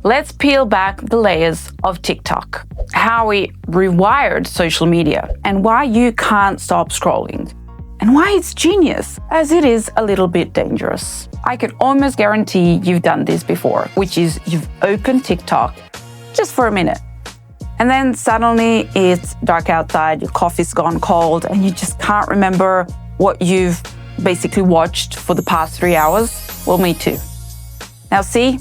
let's peel back the layers of TikTok, how we rewired social media, and why you can't stop scrolling, and why it's genius, as it is a little bit dangerous. I can almost guarantee you've done this before, which is you've opened TikTok just for a minute, and then suddenly it's dark outside, your coffee's gone cold, and you just can't remember what you've basically watched for the past 3 hours. Well, me too. Now see,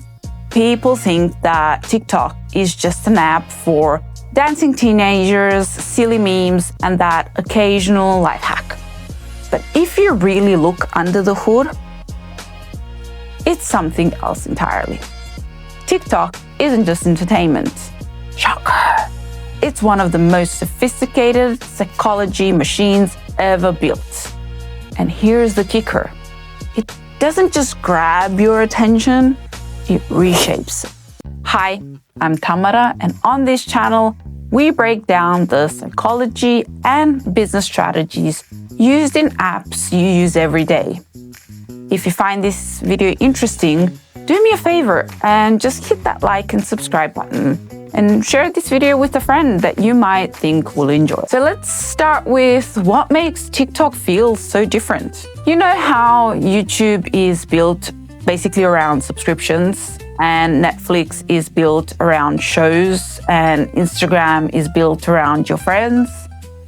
people think that TikTok is just an app for dancing teenagers, silly memes, and that occasional life hack. But if you really look under the hood, it's something else entirely. TikTok isn't just entertainment. Shocker! It's one of the most sophisticated psychology machines ever built. And here's the kicker. It doesn't just grab your attention, it reshapes it. Hi, I'm Tamara, and on this channel, we break down the psychology and business strategies used in apps you use every day. If you find this video interesting, do me a favor and just hit that like and subscribe button and share this video with a friend that you might think will enjoy. So let's start with what makes TikTok feel so different. You know how YouTube is built basically around subscriptions, and Netflix is built around shows, and Instagram is built around your friends?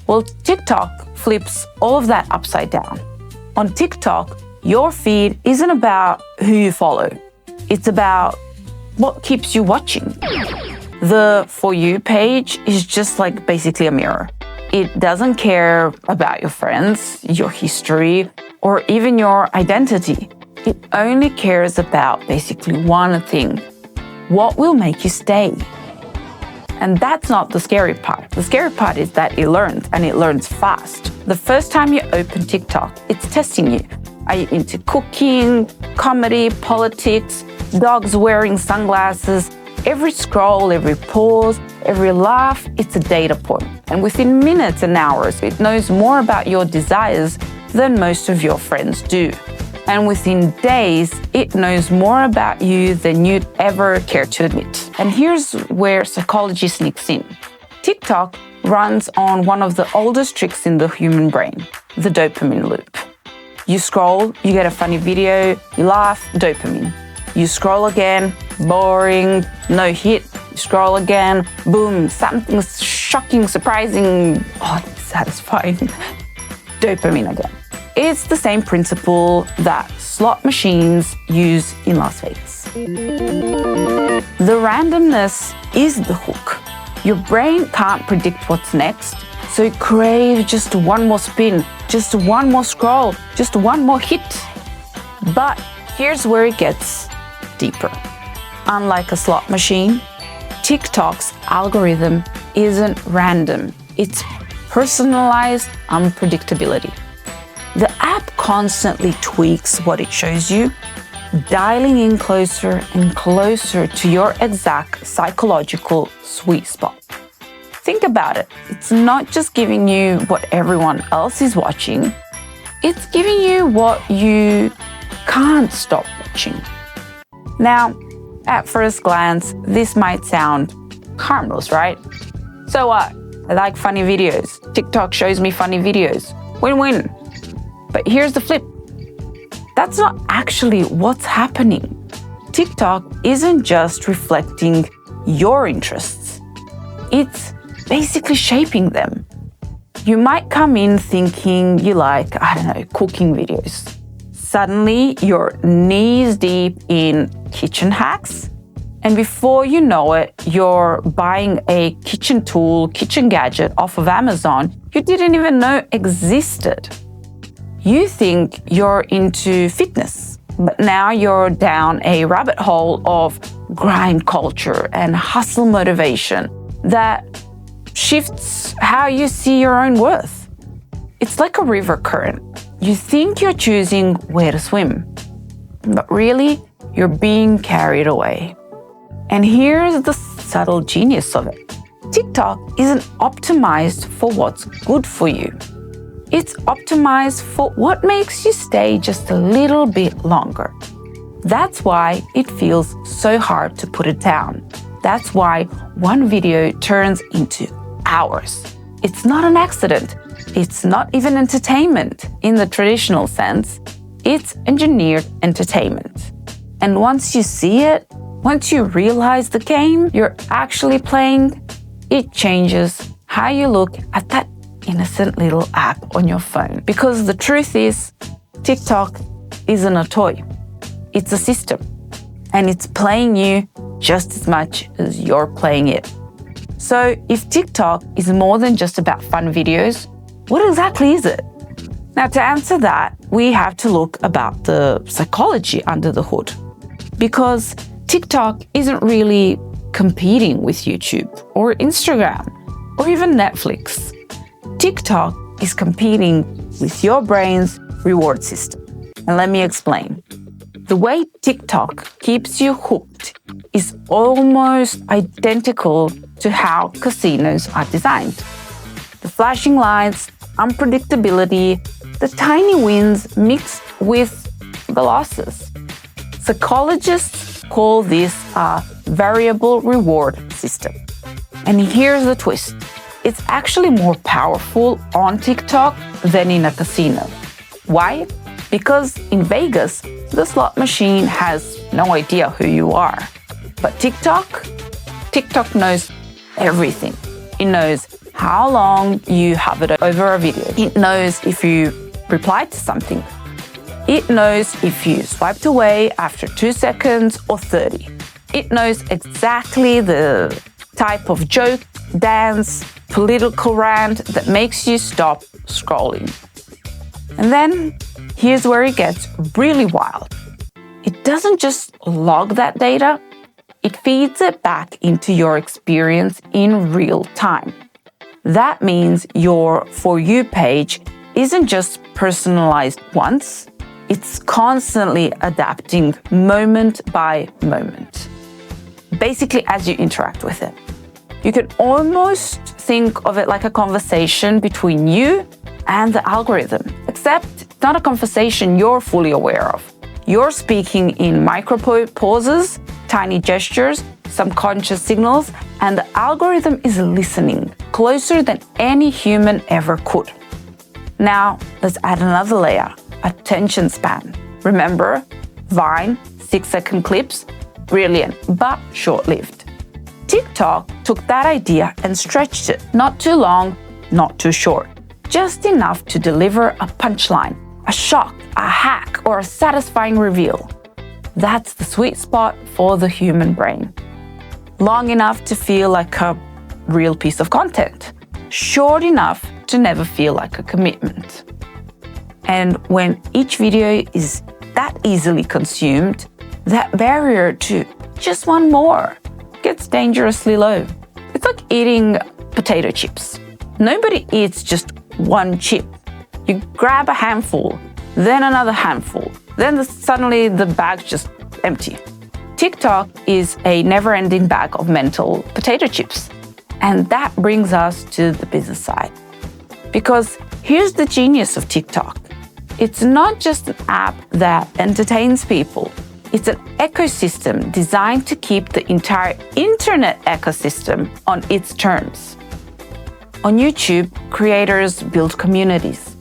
Well, TikTok flips all of that upside down. On TikTok, your feed isn't about who you follow. It's about what keeps you watching. The For You page is just like basically a mirror. It doesn't care about your friends, your history, or even your identity. It only cares about basically one thing: what will make you stay. And that's not the scary part. The scary part is that it learns, and it learns fast. The first time you open TikTok, it's testing you. Are you into cooking, comedy, politics, dogs wearing sunglasses? Every scroll, every pause, every laugh, it's a data point. And within minutes and hours, it knows more about your desires than most of your friends do. And within days, it knows more about you than you'd ever care to admit. And here's where psychology sneaks in. TikTok runs on one of the oldest tricks in the human brain, the dopamine loop. You scroll, you get a funny video, you laugh, dopamine. You scroll again, boring, no hit. You scroll again, boom, something shocking, surprising, satisfying. Dopamine again. It's the same principle that slot machines use in Las Vegas. The randomness is the hook. Your brain can't predict what's next, so it craves just one more spin, just one more scroll, just one more hit. But here's where it gets deeper. Unlike a slot machine, TikTok's algorithm isn't random. It's personalized unpredictability. The app constantly tweaks what it shows you, dialing in closer and closer to your exact psychological sweet spot. Think about it. It's not just giving you what everyone else is watching, it's giving you what you can't stop watching. Now, at first glance, this might sound harmless, right? So what? I like funny videos. TikTok shows me funny videos. Win-win. But here's the flip. That's not actually what's happening. TikTok isn't just reflecting your interests. It's basically shaping them. You might come in thinking you like, cooking videos. Suddenly, you're knees deep in kitchen hacks. And before you know it, you're buying a kitchen tool, kitchen gadget off of Amazon you didn't even know existed. You think you're into fitness, but now you're down a rabbit hole of grind culture and hustle motivation that shifts how you see your own worth. It's like a river current. You think you're choosing where to swim, but really, you're being carried away. And here's the subtle genius of it. TikTok isn't optimized for what's good for you. It's optimized for what makes you stay just a little bit longer. That's why it feels so hard to put it down. That's why one video turns into hours. It's not an accident. It's not even entertainment in the traditional sense. It's engineered entertainment. And once you see it, once you realize the game you're actually playing, it changes how you look at that innocent little app on your phone. Because the truth is, TikTok isn't a toy. It's a system. And it's playing you just as much as you're playing it. So if TikTok is more than just about fun videos, what exactly is it? Now, to answer that, we have to look about the psychology under the hood. Because TikTok isn't really competing with YouTube or Instagram or even Netflix. TikTok is competing with your brain's reward system. And let me explain. The way TikTok keeps you hooked is almost identical to how casinos are designed. The flashing lights, unpredictability, the tiny wins mixed with the losses. Psychologists call this a variable reward system. And here's the twist. It's actually more powerful on TikTok than in a casino. Why? Because in Vegas, the slot machine has no idea who you are. But TikTok knows everything. It knows how long you hovered over a video. It knows if you replied to something. It knows if you swiped away after 2 seconds or 30. It knows exactly the type of joke, dance, political rant that makes you stop scrolling. And then here's where it gets really wild. It doesn't just log that data, it feeds it back into your experience in real time. That means your For You page isn't just personalized once, it's constantly adapting moment by moment. Basically, as you interact with it. You can almost think of it like a conversation between you and the algorithm, except it's not a conversation you're fully aware of. You're speaking in micro pauses, tiny gestures, subconscious signals, and the algorithm is listening closer than any human ever could. Now, let's add another layer, attention span. Remember, Vine, 6-second clips, brilliant, but short-lived. TikTok took that idea and stretched it. Not too long, not too short. Just enough to deliver a punchline, a shock, a hack, or a satisfying reveal. That's the sweet spot for the human brain. Long enough to feel like a real piece of content. Short enough to never feel like a commitment. And when each video is that easily consumed, that barrier to just one more gets dangerously low. It's like eating potato chips. Nobody eats just one chip. You grab a handful, then another handful, then suddenly the bag's just empty. TikTok is a never-ending bag of mental potato chips. And that brings us to the business side. Because here's the genius of TikTok. It's not just an app that entertains people. It's an ecosystem designed to keep the entire internet ecosystem on its terms. On YouTube, creators build communities.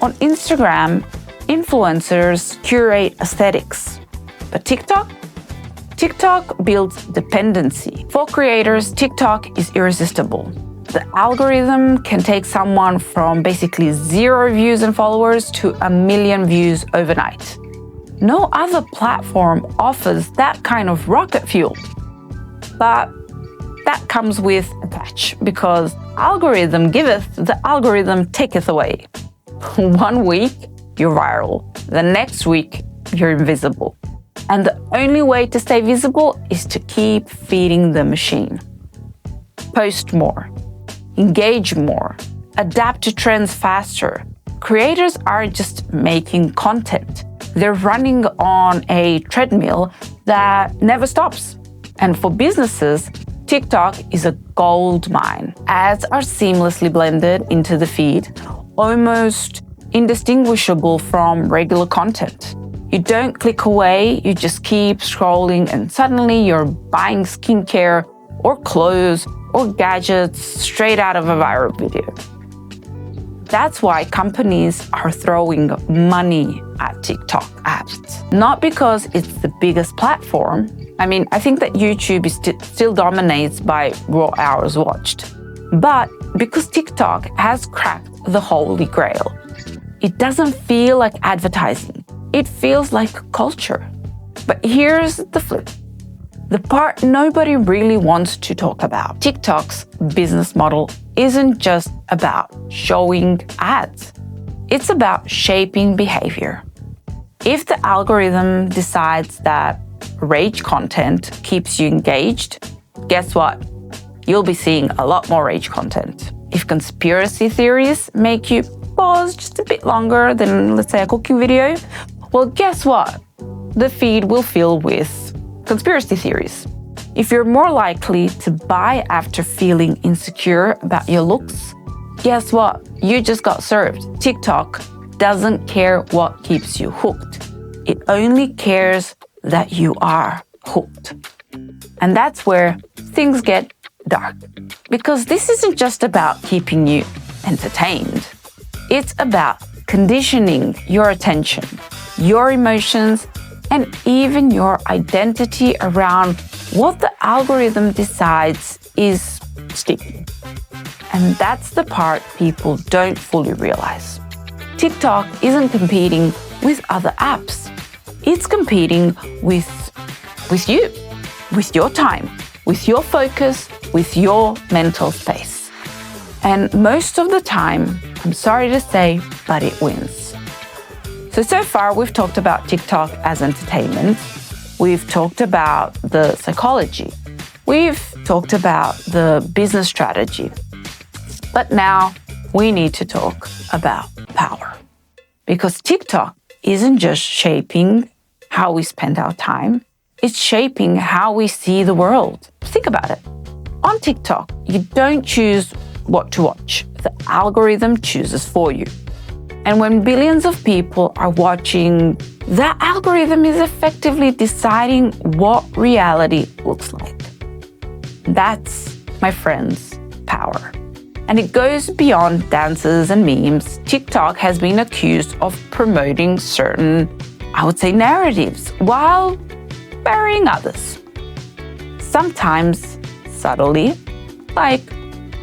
On Instagram, influencers curate aesthetics. But TikTok builds dependency. For creators, TikTok is irresistible. The algorithm can take someone from basically 0 views and followers to 1 million views overnight. No other platform offers that kind of rocket fuel. But that comes with a catch, because algorithm giveth, the algorithm taketh away. 1 week, you're viral. The next week, you're invisible. And the only way to stay visible is to keep feeding the machine. Post more. Engage more. Adapt to trends faster. Creators aren't just making content. They're running on a treadmill that never stops. And for businesses, TikTok is a gold mine. Ads are seamlessly blended into the feed, almost indistinguishable from regular content. You don't click away, you just keep scrolling, and suddenly you're buying skincare or clothes or gadgets straight out of a viral video. That's why companies are throwing money at TikTok apps. Not because it's the biggest platform. I mean, I think that YouTube still dominates by raw hours watched. But because TikTok has cracked the holy grail. It doesn't feel like advertising. It feels like culture. But here's the flip. The part nobody really wants to talk about. TikTok's business model isn't just about showing ads. It's about shaping behavior. If the algorithm decides that rage content keeps you engaged, guess what? You'll be seeing a lot more rage content. If conspiracy theories make you pause just a bit longer than, let's say, a cooking video, well, guess what? The feed will fill with conspiracy theories. If you're more likely to buy after feeling insecure about your looks, guess what? You just got served. TikTok doesn't care what keeps you hooked. It only cares that you are hooked. And that's where things get dark. Because this isn't just about keeping you entertained. It's about conditioning your attention, your emotions, and even your identity around what the algorithm decides is sticky. And that's the part people don't fully realize. TikTok isn't competing with other apps. It's competing with you, with your time, with your focus, with your mental space. And most of the time, I'm sorry to say, but it wins. So far we've talked about TikTok as entertainment. We've talked about the psychology. We've talked about the business strategy. But now we need to talk about power. Because TikTok isn't just shaping how we spend our time, it's shaping how we see the world. Think about it. On TikTok, you don't choose what to watch. The algorithm chooses for you. And when billions of people are watching, that algorithm is effectively deciding what reality looks like. That's, my friends, power. And it goes beyond dances and memes. TikTok has been accused of promoting certain, I would say, narratives while burying others. Sometimes subtly, like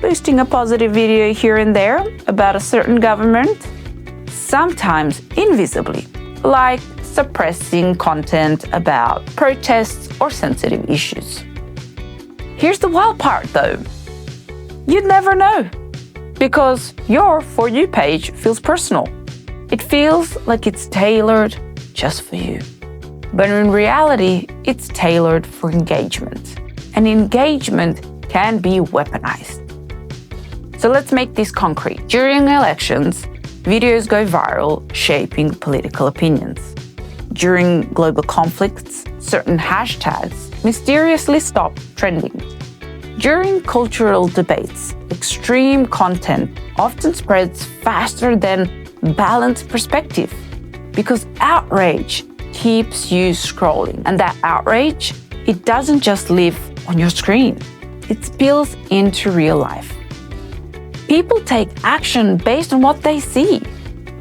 posting a positive video here and there about a certain government. Sometimes invisibly, like suppressing content about protests or sensitive issues. Here's the wild part though. You'd never know, because your For You page feels personal. It feels like it's tailored just for you. But in reality, it's tailored for engagement. And engagement can be weaponized. So let's make this concrete. During elections, videos go viral, shaping political opinions. During global conflicts, certain hashtags mysteriously stop trending. During cultural debates, extreme content often spreads faster than balanced perspective because outrage keeps you scrolling. And that outrage, it doesn't just live on your screen. It spills into real life. People take action based on what they see.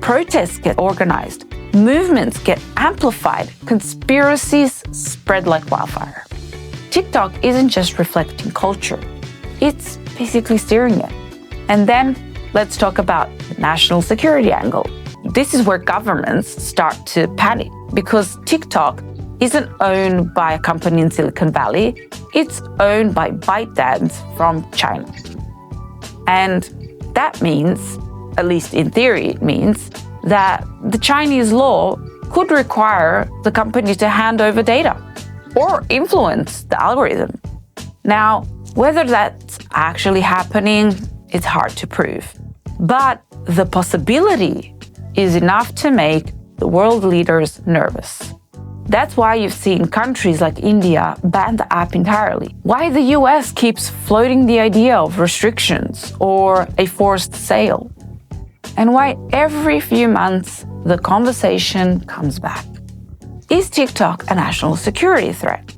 Protests get organized. Movements get amplified. Conspiracies spread like wildfire. TikTok isn't just reflecting culture. It's basically steering it. And then let's talk about the national security angle. This is where governments start to panic because TikTok isn't owned by a company in Silicon Valley. It's owned by ByteDance from China. And that means, at least in theory, it means that the Chinese law could require the company to hand over data or influence the algorithm. Now, whether that's actually happening, it's hard to prove. But the possibility is enough to make the world leaders nervous. That's why you've seen countries like India ban the app entirely. Why the US keeps floating the idea of restrictions or a forced sale. And why every few months the conversation comes back. Is TikTok a national security threat?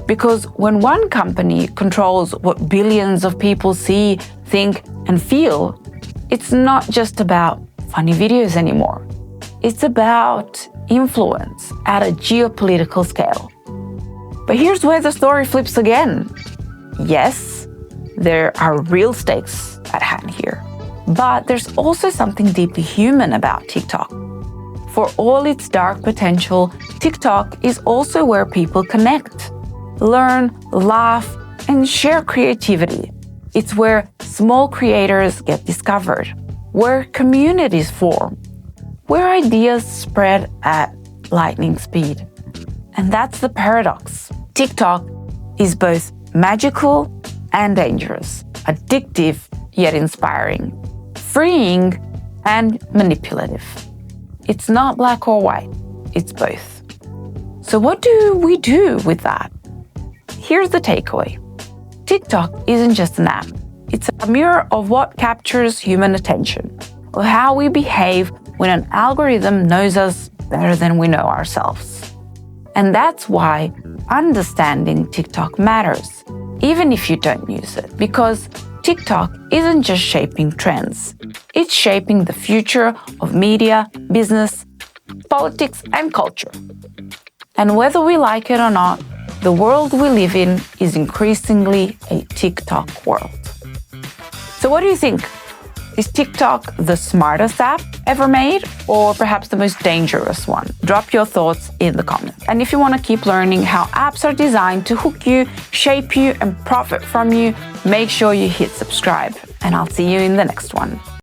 Because when one company controls what billions of people see, think, and feel, it's not just about funny videos anymore. It's about influence at a geopolitical scale. But here's where the story flips again. Yes, there are real stakes at hand here, but there's also something deeply human about TikTok. For all its dark potential, TikTok is also where people connect, learn, laugh, and share creativity. It's where small creators get discovered, where communities form, where ideas spread at lightning speed. And that's the paradox. TikTok is both magical and dangerous, addictive yet inspiring, freeing and manipulative. It's not black or white, it's both. So what do we do with that? Here's the takeaway. TikTok isn't just an app. It's a mirror of what captures human attention, of how we behave when an algorithm knows us better than we know ourselves. And that's why understanding TikTok matters, even if you don't use it, because TikTok isn't just shaping trends. It's shaping the future of media, business, politics, and culture. And whether we like it or not, the world we live in is increasingly a TikTok world. So what do you think? Is TikTok the smartest app ever made, or perhaps the most dangerous one? Drop your thoughts in the comments. And if you want to keep learning how apps are designed to hook you, shape you, and profit from you, make sure you hit subscribe. And I'll see you in the next one.